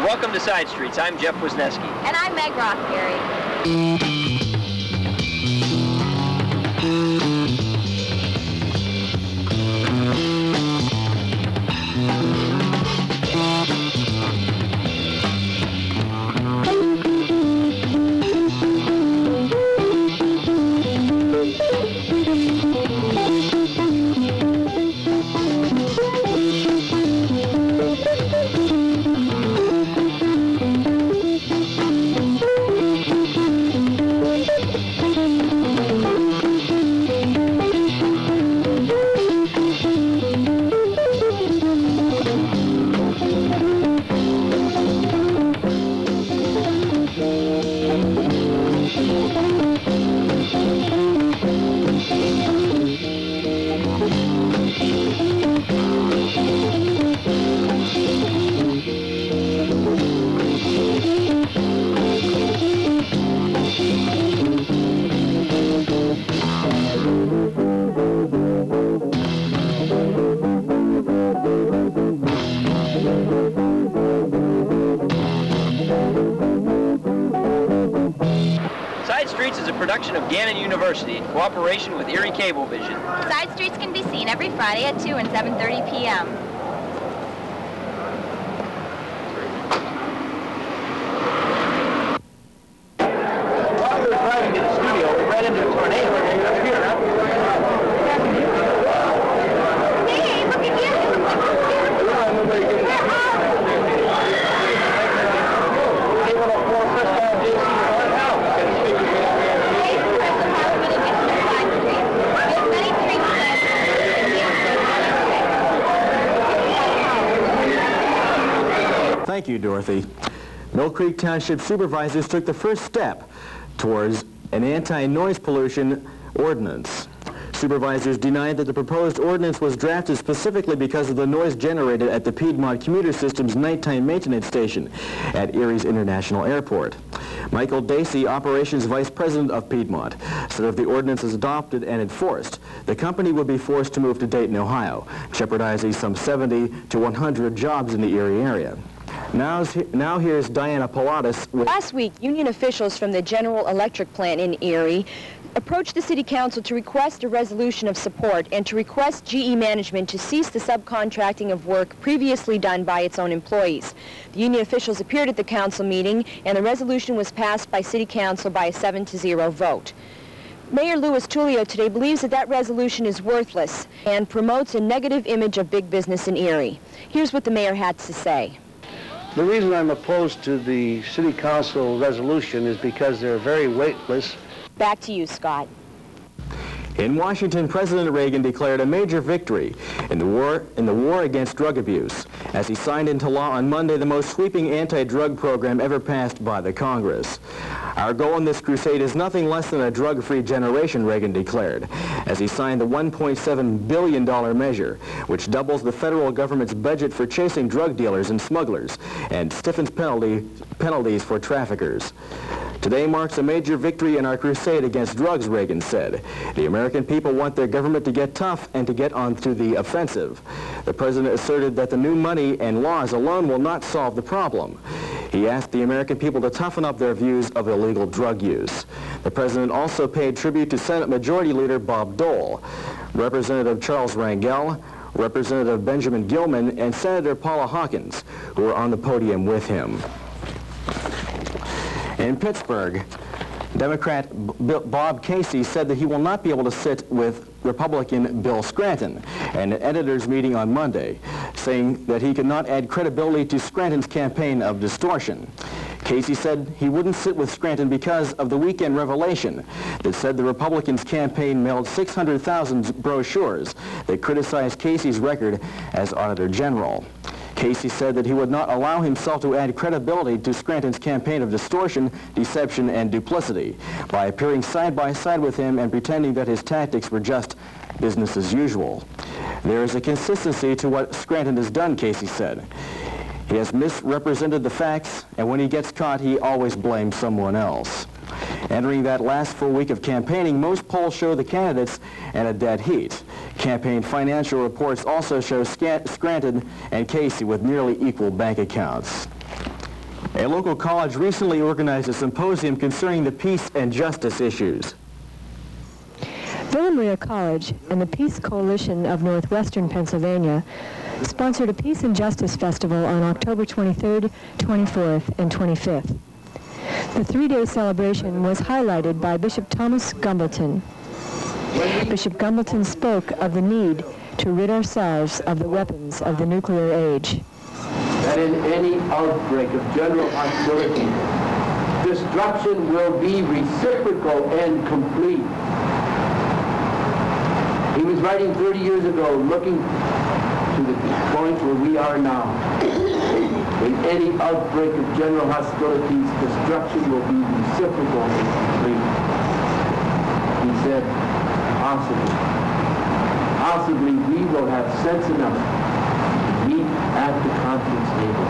Welcome to Side Streets. I'm Jeff Wisniewski. And I'm Meg Rothgery. Production of Gannon University in cooperation with Erie Cablevision. Side Streets can be seen every Friday at 2 and 7:30 p.m. While we were driving to the studio, we ran into a tornado up here. Hey, look at you! Thank you, Dorothy. Mill Creek Township supervisors took the first step towards an anti-noise pollution ordinance. Supervisors denied that the proposed ordinance was drafted specifically because of the noise generated at the Piedmont Commuter System's nighttime maintenance station at Erie's International Airport. Michael Dacey, Operations Vice President of Piedmont, said if the ordinance is adopted and enforced, the company would be forced to move to Dayton, Ohio, jeopardizing some 70 to 100 jobs in the Erie area. Now here's Diana Palotas. Last week, union officials from the General Electric plant in Erie approached the City Council to request a resolution of support and to request GE management to cease the subcontracting of work previously done by its own employees. The union officials appeared at the council meeting, and the resolution was passed by City Council by a 7-0 vote. Mayor Louis Tullio today believes that resolution is worthless and promotes a negative image of big business in Erie. Here's what the mayor had to say. The reason I'm opposed to the City Council resolution is because they're very weightless. Back to you, Scott. In Washington, President Reagan declared a major victory in the war against drug abuse as he signed into law on Monday the most sweeping anti-drug program ever passed by the Congress. Our goal in this crusade is nothing less than a drug-free generation, Reagan declared, as he signed the $1.7 billion measure, which doubles the federal government's budget for chasing drug dealers and smugglers and stiffens penalties for traffickers. Today marks a major victory in our crusade against drugs, Reagan said. The American people want their government to get tough and to get onto the offensive. The president asserted that the new money and laws alone will not solve the problem. He asked the American people to toughen up their views of illegal drug use. The president also paid tribute to Senate Majority Leader Bob Dole, Representative Charles Rangel, Representative Benjamin Gilman, and Senator Paula Hawkins, who were on the podium with him. In Pittsburgh, Democrat Bob Casey said that he will not be able to sit with Republican Bill Scranton at an editors' meeting on Monday, saying that he could not add credibility to Scranton's campaign of distortion. Casey said he wouldn't sit with Scranton because of the weekend revelation that said the Republicans' campaign mailed 600,000 brochures that criticized Casey's record as Auditor General. Casey said that he would not allow himself to add credibility to Scranton's campaign of distortion, deception, and duplicity by appearing side by side with him and pretending that his tactics were just business as usual. There is a consistency to what Scranton has done, Casey said. He has misrepresented the facts, and when he gets caught, he always blames someone else. Entering that last full week of campaigning, most polls show the candidates in a dead heat. Campaign financial reports also show Scranton and Casey with nearly equal bank accounts. A local college recently organized a symposium concerning the peace and justice issues. Villa Maria College and the Peace Coalition of Northwestern Pennsylvania sponsored a Peace and Justice Festival on October 23rd, 24th, and 25th. The three-day celebration was highlighted by Bishop Thomas Gumbleton. Bishop Gumbleton spoke of the need to rid ourselves of the weapons of the nuclear age. That in any outbreak of general hostility, destruction will be reciprocal and complete. He was writing 30 years ago, looking to the point where we are now. In any outbreak of general hostilities, destruction will be reciprocal and complete. He said, possibly we will have sense enough to meet at the conference table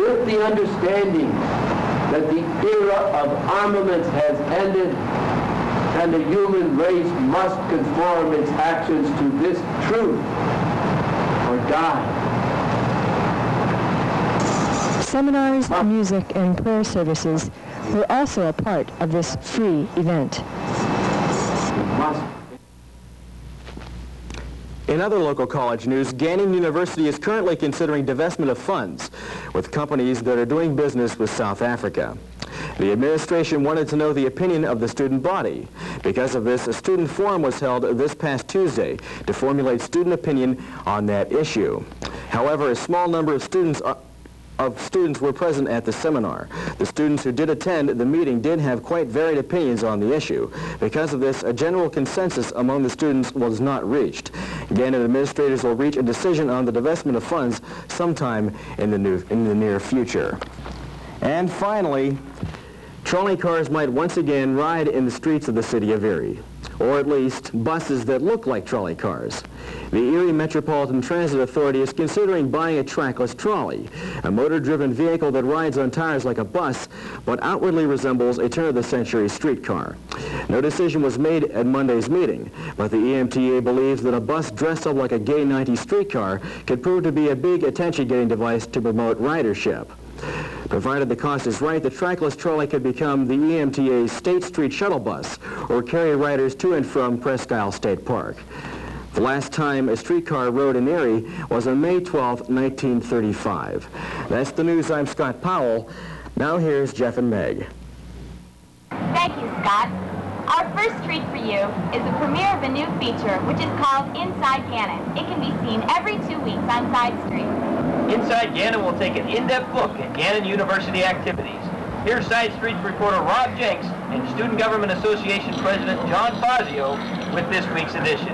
with the understanding that the era of armaments has ended and the human race must conform its actions to this truth or die. Seminars, music, and prayer services were also a part of this free event. In other local college news, Gannon University is currently considering divestment of funds with companies that are doing business with South Africa. The administration wanted to know the opinion of the student body. Because of this, a student forum was held this past Tuesday to formulate student opinion on that issue. However, a small number of students were present at the seminar. The students who did attend the meeting did have quite varied opinions on the issue. Because of this, a general consensus among the students was not reached. Gannon administrators will reach a decision on the divestment of funds sometime in the near future. And finally, trolley cars might once again ride in the streets of the city of Erie, or at least buses that look like trolley cars. The Erie Metropolitan Transit Authority is considering buying a trackless trolley, a motor-driven vehicle that rides on tires like a bus, but outwardly resembles a turn-of-the-century streetcar. No decision was made at Monday's meeting, but the EMTA believes that a bus dressed up like a gay 90s streetcar could prove to be a big attention-getting device to promote ridership. Provided the cost is right, the trackless trolley could become the EMTA's State Street shuttle bus or carry riders to and from Presque State Park. The last time a streetcar rode in Erie was on May 12, 1935. That's the news. I'm Scott Powell. Now here's Jeff and Meg. Thank you, Scott. Our first treat for you is the premiere of a new feature, which is called Inside Gannon. It can be seen every 2 weeks on Side Street. Inside Gannon will take an in-depth look at Gannon University activities. Here's Side Street's reporter Rob Jenks and Student Government Association President John Fazio with this week's edition.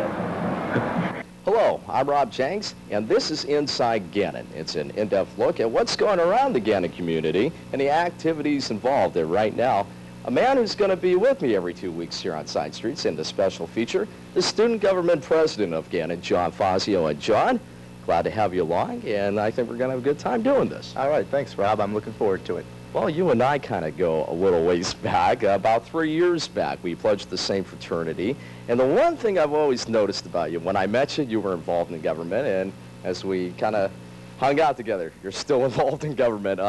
Hello, I'm Rob Jenks, and this is Inside Gannon. It's an in-depth look at what's going around the Gannon community and the activities involved there right now. A man who's going to be with me every 2 weeks here on Side Streets in the special feature, the Student Government President of Gannon, John Fazio. And John, glad to have you along, and I think we're going to have a good time doing this. All right, thanks, Rob. I'm looking forward to it. Well, you and I kind of go a little ways back. About 3 years back, we pledged the same fraternity. And the one thing I've always noticed about you, when I met you, you were involved in government, and as we kind of hung out together, you're still involved in government.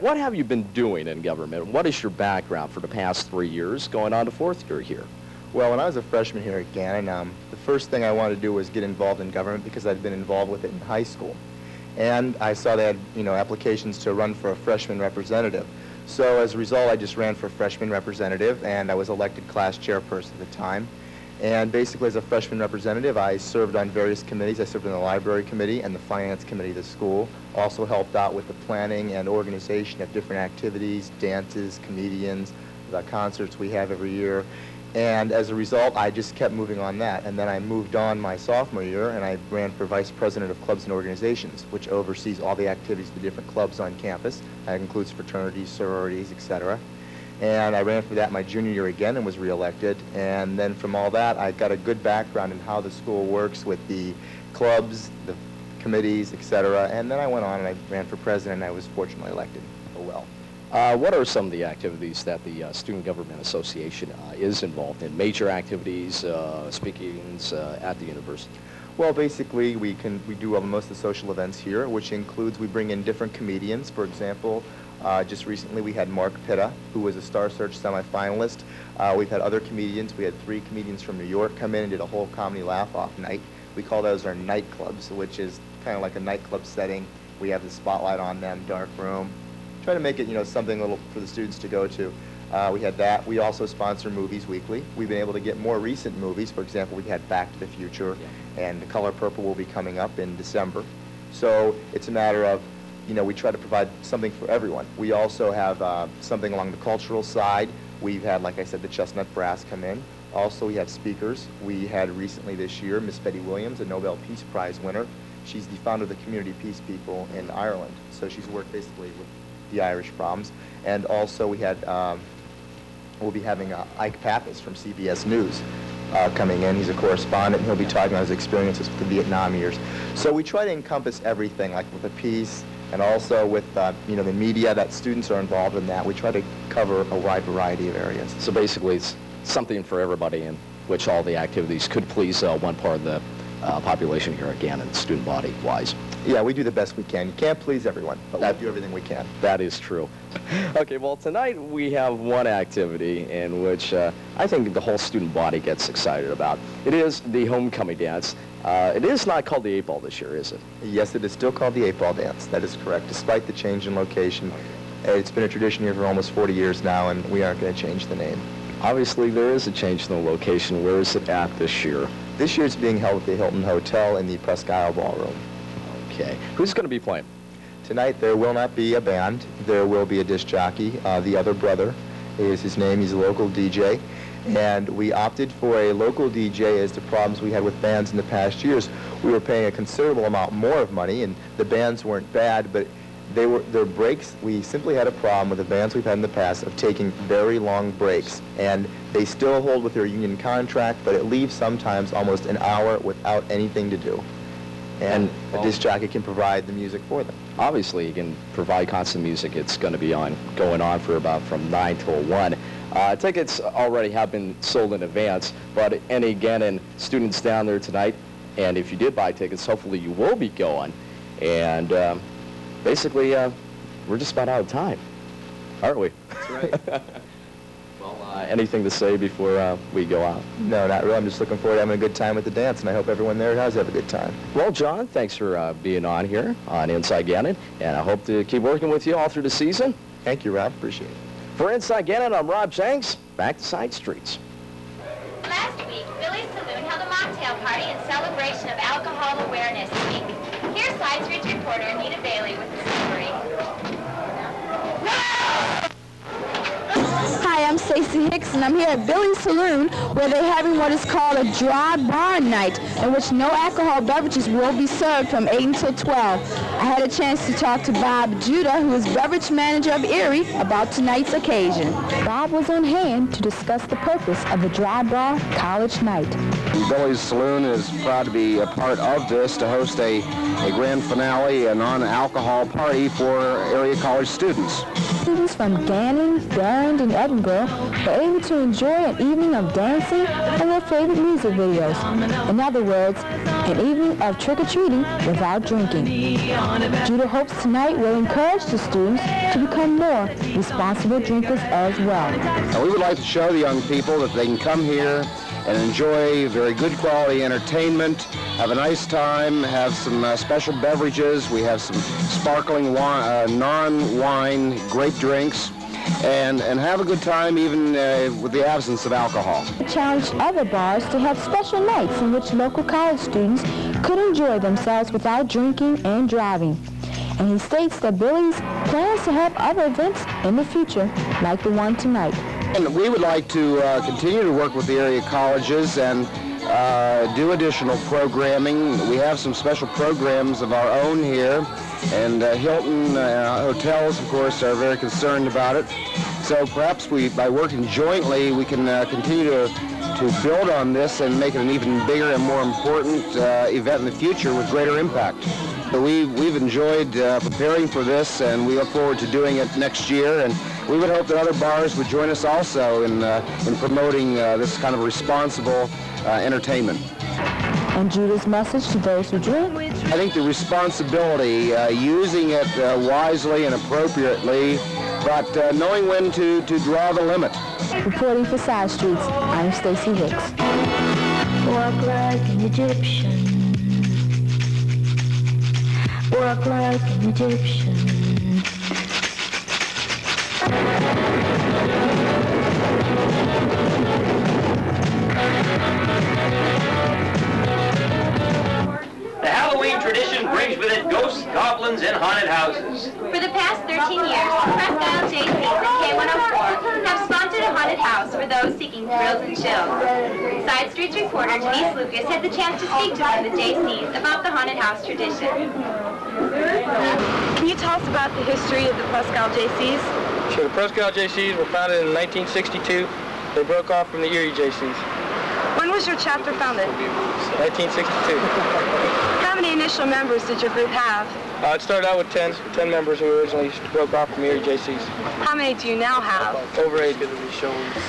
What have you been doing in government? What is your background for the past 3 years, going on to fourth year here? Well, when I was a freshman here at Gannon, the first thing I wanted to do was get involved in government because I'd been involved with it in high school. And I saw they had, applications to run for a freshman representative. So as a result, I just ran for freshman representative, and I was elected class chairperson at the time. And basically, as a freshman representative, I served on various committees. I served on the library committee and the finance committee of the school. Also helped out with the planning and organization of different activities, dances, comedians, the concerts we have every year. And as a result, I just kept moving on that. And then I moved on my sophomore year, and I ran for vice president of clubs and organizations, which oversees all the activities of the different clubs on campus. That includes fraternities, sororities, etc. And I ran for that my junior year again and was reelected. And then from all that, I got a good background in how the school works with the clubs, the committees, etc. And then I went on and I ran for president, and I was fortunately elected. Oh well. What are some of the activities that the Student Government Association is involved in? Major activities, speakings at the university? Well, basically, we do most of the social events here, which includes we bring in different comedians. For example, just recently we had Mark Pitta, who was a Star Search semifinalist. We've had other comedians. We had 3 comedians from New York come in and did a whole comedy laugh-off night. We call those our nightclubs, which is kind of like a nightclub setting. We have the spotlight on them, dark room. Try to make it, something a little for the students to go to. We had that. We also sponsor movies weekly. We've been able to get more recent movies. For example, we had Back to the Future, and The Color Purple will be coming up in December. So it's a matter of, we try to provide something for everyone. We also have something along the cultural side. We've had, like I said, the Chestnut Brass come in. Also, we have speakers. We had recently this year Miss Betty Williams, a Nobel Peace Prize winner. She's the founder of the Community Peace People in Ireland. So she's worked basically with the Irish problems. And also we had, we'll be having Ike Pappas from CBS News coming in. He's a correspondent, and he'll be talking about his experiences with the Vietnam years. So we try to encompass everything, like with the peace, and also with the media, that students are involved in that. We try to cover a wide variety of areas. So basically it's something for everybody, in which all the activities could please one part of the population here at Gannon, student body-wise. Yeah, we do the best we can. You can't please everyone, but we'll do everything we can. That is true. Okay, well, tonight we have one activity in which I think the whole student body gets excited about. It is the homecoming dance. It is not called the 8-Ball this year, is it? Yes, it is still called the 8-Ball dance. That is correct, despite the change in location. It's been a tradition here for almost 40 years now, and we aren't going to change the name. Obviously, there is a change in the location. Where is it at this year? This year it's being held at the Hilton Hotel in the Presque Ballroom. Okay. Who's going to be playing? Tonight there will not be a band. There will be a disc jockey. The other brother is his name. He's a local DJ. And we opted for a local DJ as the problems we had with bands in the past years. We were paying a considerable amount more of money, and the bands weren't bad, but their breaks, we simply had a problem with the bands we've had in the past of taking very long breaks. And they still hold with their union contract, but it leaves sometimes almost an hour without anything to do. And a disc jockey can provide the music for them. Obviously, you can provide constant music. It's going to be going on for about from 9 till 1. Tickets already have been sold in advance, but any Gannon students down there tonight, and if you did buy tickets, hopefully you will be going. And basically, we're just about out of time, aren't we? That's right. Well, anything to say before we go out? No, not really. I'm just looking forward to having a good time at the dance, and I hope everyone there does have a good time. Well, John, thanks for being on here on Inside Gannon, and I hope to keep working with you all through the season. Thank you, Rob. Appreciate it. For Inside Gannon, I'm Rob Jenks. Back to Side Streets. Last week, Billy's Saloon held a mocktail party in celebration of Alcohol Awareness Week. Here's Side Streets reporter Anita Bailey with the story. Hi, I'm Stacey Hicks, and I'm here at Billy's Saloon, where they're having what is called a dry bar night, in which no alcohol beverages will be served from 8 until 12. I had a chance to talk to Bob Judah, who is beverage manager of Erie, about tonight's occasion. Bob was on hand to discuss the purpose of the dry bar college night. Billy's Saloon is proud to be a part of this, to host a grand finale, a non-alcohol party for area college students. Students from Gannon, Durham, and Edinburgh were able to enjoy an evening of dancing and their favorite music videos. In other words, an evening of trick-or-treating without drinking. Judah hopes tonight will encourage the students to become more responsible drinkers as well. Now, we would like to show the young people that they can come here and enjoy very good quality entertainment, have a nice time, have some special beverages. We have some sparkling non-wine grape drinks, and have a good time even with the absence of alcohol. He challenged other bars to have special nights in which local college students could enjoy themselves without drinking and driving. And he states that Billy's plans to have other events in the future, like the one tonight. And we would like to continue to work with the area colleges and do additional programming. We have some special programs of our own here, and Hilton hotels, of course, are very concerned about it. So perhaps by working jointly, we can continue to build on this and make it an even bigger and more important event in the future with greater impact. So we've enjoyed preparing for this, and we look forward to doing it next year. And we would hope that other bars would join us also in promoting this kind of responsible entertainment. And Judah's message to those who drink? I think the responsibility, using it wisely and appropriately, but knowing when to draw the limit. Reporting for Side Streets, I'm Stacy Hicks. Walk like an Egyptian. Walk like an Egyptian. The Halloween tradition brings with it ghosts, goblins, and haunted houses. For the past 13 years, Presque, Jaycees, and K104 have sponsored a haunted house for those seeking thrills and chills. Side Streets reporter Denise Lucas had the chance to speak to one of the Jaycees about the haunted house tradition. Can you tell us about the history of the Presque Jaycees? Sure. The Presque Jaycees were founded in 1962. They broke off from the Erie Jaycees. When was your chapter founded? 1962. How many initial members did your group have? It started out with 10 members who originally broke off from Erie Jaycees. How many do you now have? Over 80.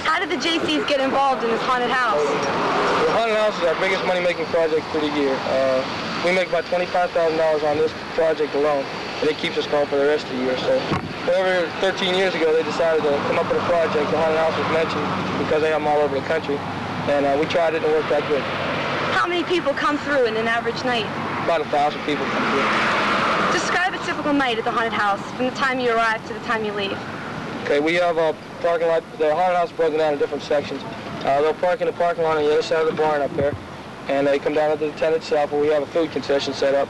How did the Jaycees get involved in this haunted house? The haunted house is our biggest money-making project for the year. We make about $25,000 on this project alone, and it keeps us going for the rest of the year. So, over 13 years ago, they decided to come up with a project. The haunted house was mentioned because they have them all over the country, and we tried it and it worked out good. How many people come through in an average night? About 1,000 people come through. Describe a typical night at the haunted house from the time you arrive to the time you leave. Okay, we have a parking lot. The haunted house is broken down in different sections. They'll park in the parking lot on the other side of the barn up there, and they come down to the tent itself where we have a food concession set up.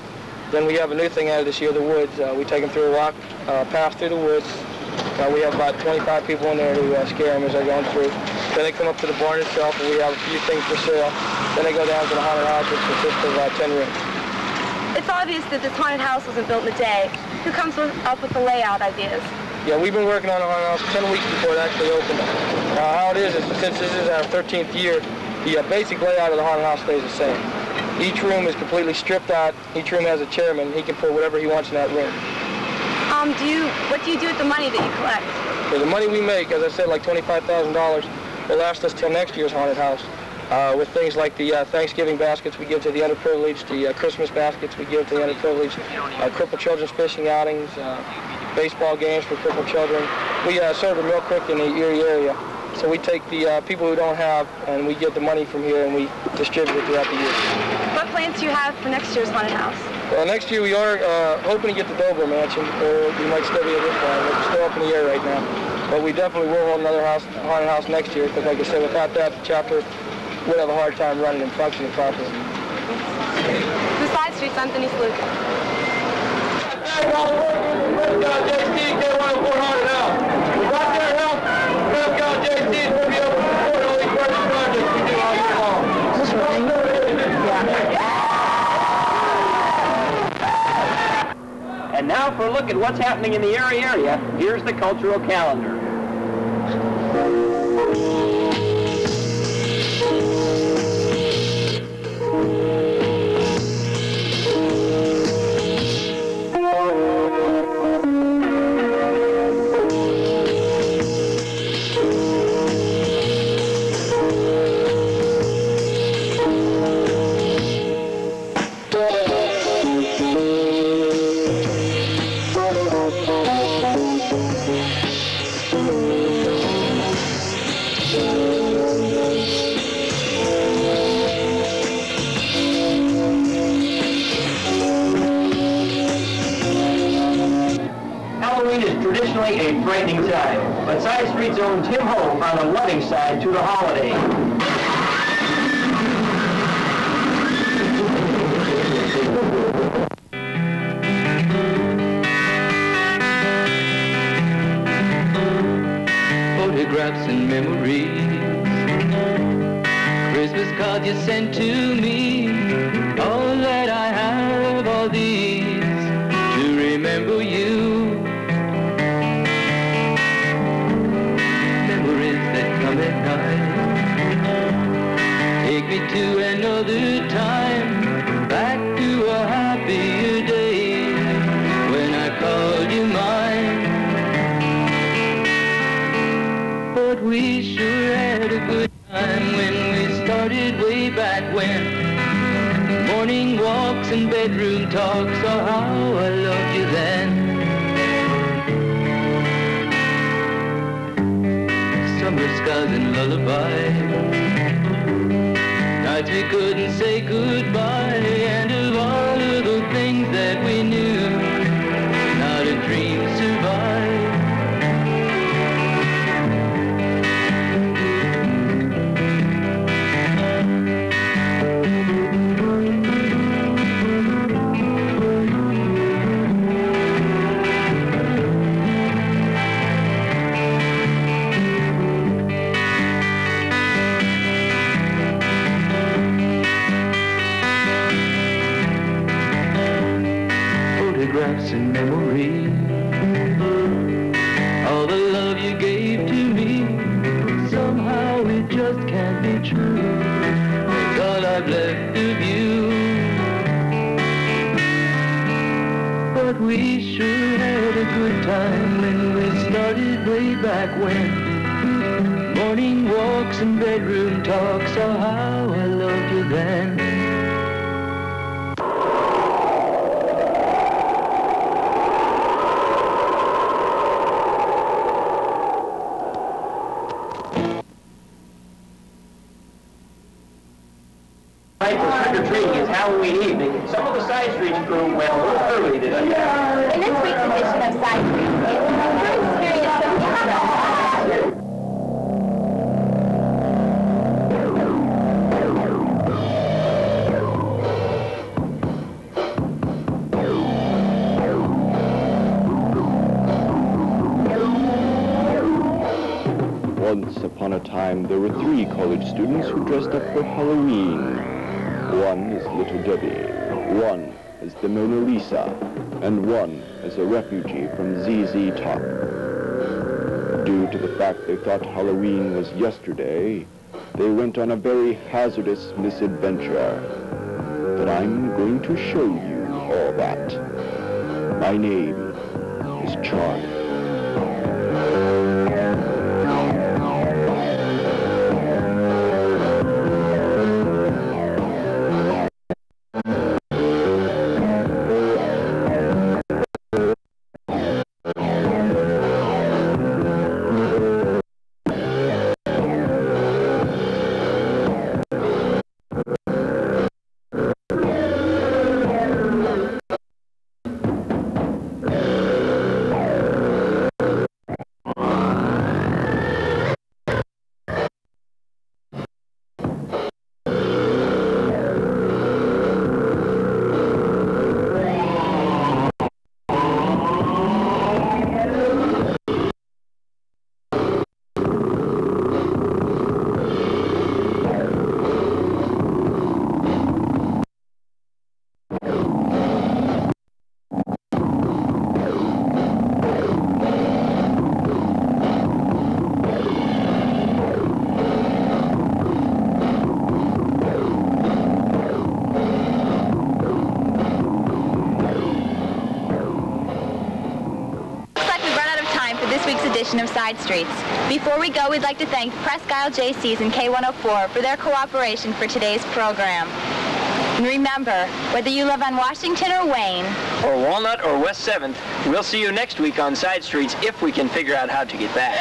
Then we have a new thing added this year, the woods. We take them through a rock path through the woods. We have about 25 people in there who scare them as they're going through. Then they come up to the barn itself, and we have a few things for sale. Then they go down to the haunted house, which consists of 10 rooms. It's obvious that this haunted house wasn't built in a day. Who comes up with the layout ideas? Yeah, we've been working on the haunted house 10 weeks before it actually opened. How it is since this is our 13th year, the basic layout of the haunted house stays the same. Each room is completely stripped out. Each room has a chairman. He can put whatever he wants in that room. What do you do with the money that you collect? So the money we make, as I said, like $25,000, will last us till next year's haunted house. With things like the Thanksgiving baskets we give to the underprivileged, the Christmas baskets we give to the underprivileged, crippled children's fishing outings, baseball games for crippled children. We serve a meal cook in the Erie area. So we take the people who don't have, and we get the money from here, and we distribute it throughout the year. What plans do you have for next year's haunted house? Well, next year we are hoping to get the Dover Mansion, or we might still be at this one. It's still up in the air right now. But we definitely will hold another haunted house next year, because like I said, without that, the chapter would have a hard time running and functioning properly. The Side Streets, I'm Denise Lucas. Jaycees, K104 haunted house. Right there, help. Jaycees will be able to support all these working projects we do all year long. And now for a look at what's happening in the Erie area, here's the cultural calendar. Traditionally a frightening time, but Side Street's own Tim Ho found a loving side to the holiday. Photographs and memories, Christmas cards you sent to me, all that I have, all these to remember you. Take me to another time, back to a happier day, when I called you mine. But we sure had a good time when we started way back when. bedroom talks, oh how I loved you then. Summer skies and lullaby, nights we couldn't say goodbye, and of all of the things that we knew, not a dream survived. Photographs and memory, all the love you gave to me, somehow it just can't be true. It's all I've left of you. But we sure had a good time when we started way back when. Morning walks and bedroom talks, oh how I loved you then. Trick-or-treating is Halloween evening. Some of the side streets crew went a little early today. In this week's edition of Side Streets, you'll experience some Once upon a time, there were 3 college students who dressed up for Halloween. One is Little Debbie, one is the Mona Lisa, and one is a refugee from ZZ Top. Due to the fact they thought Halloween was yesterday, they went on a very hazardous misadventure. But I'm going to show you all that. My name is Charlie. Of Side Streets. Before we go, we'd like to thank Presque, Jaycees, and K104 for their cooperation for today's program. And remember, whether you live on Washington or Wayne, or Walnut or West 7th, we'll see you next week on Side Streets if we can figure out how to get back.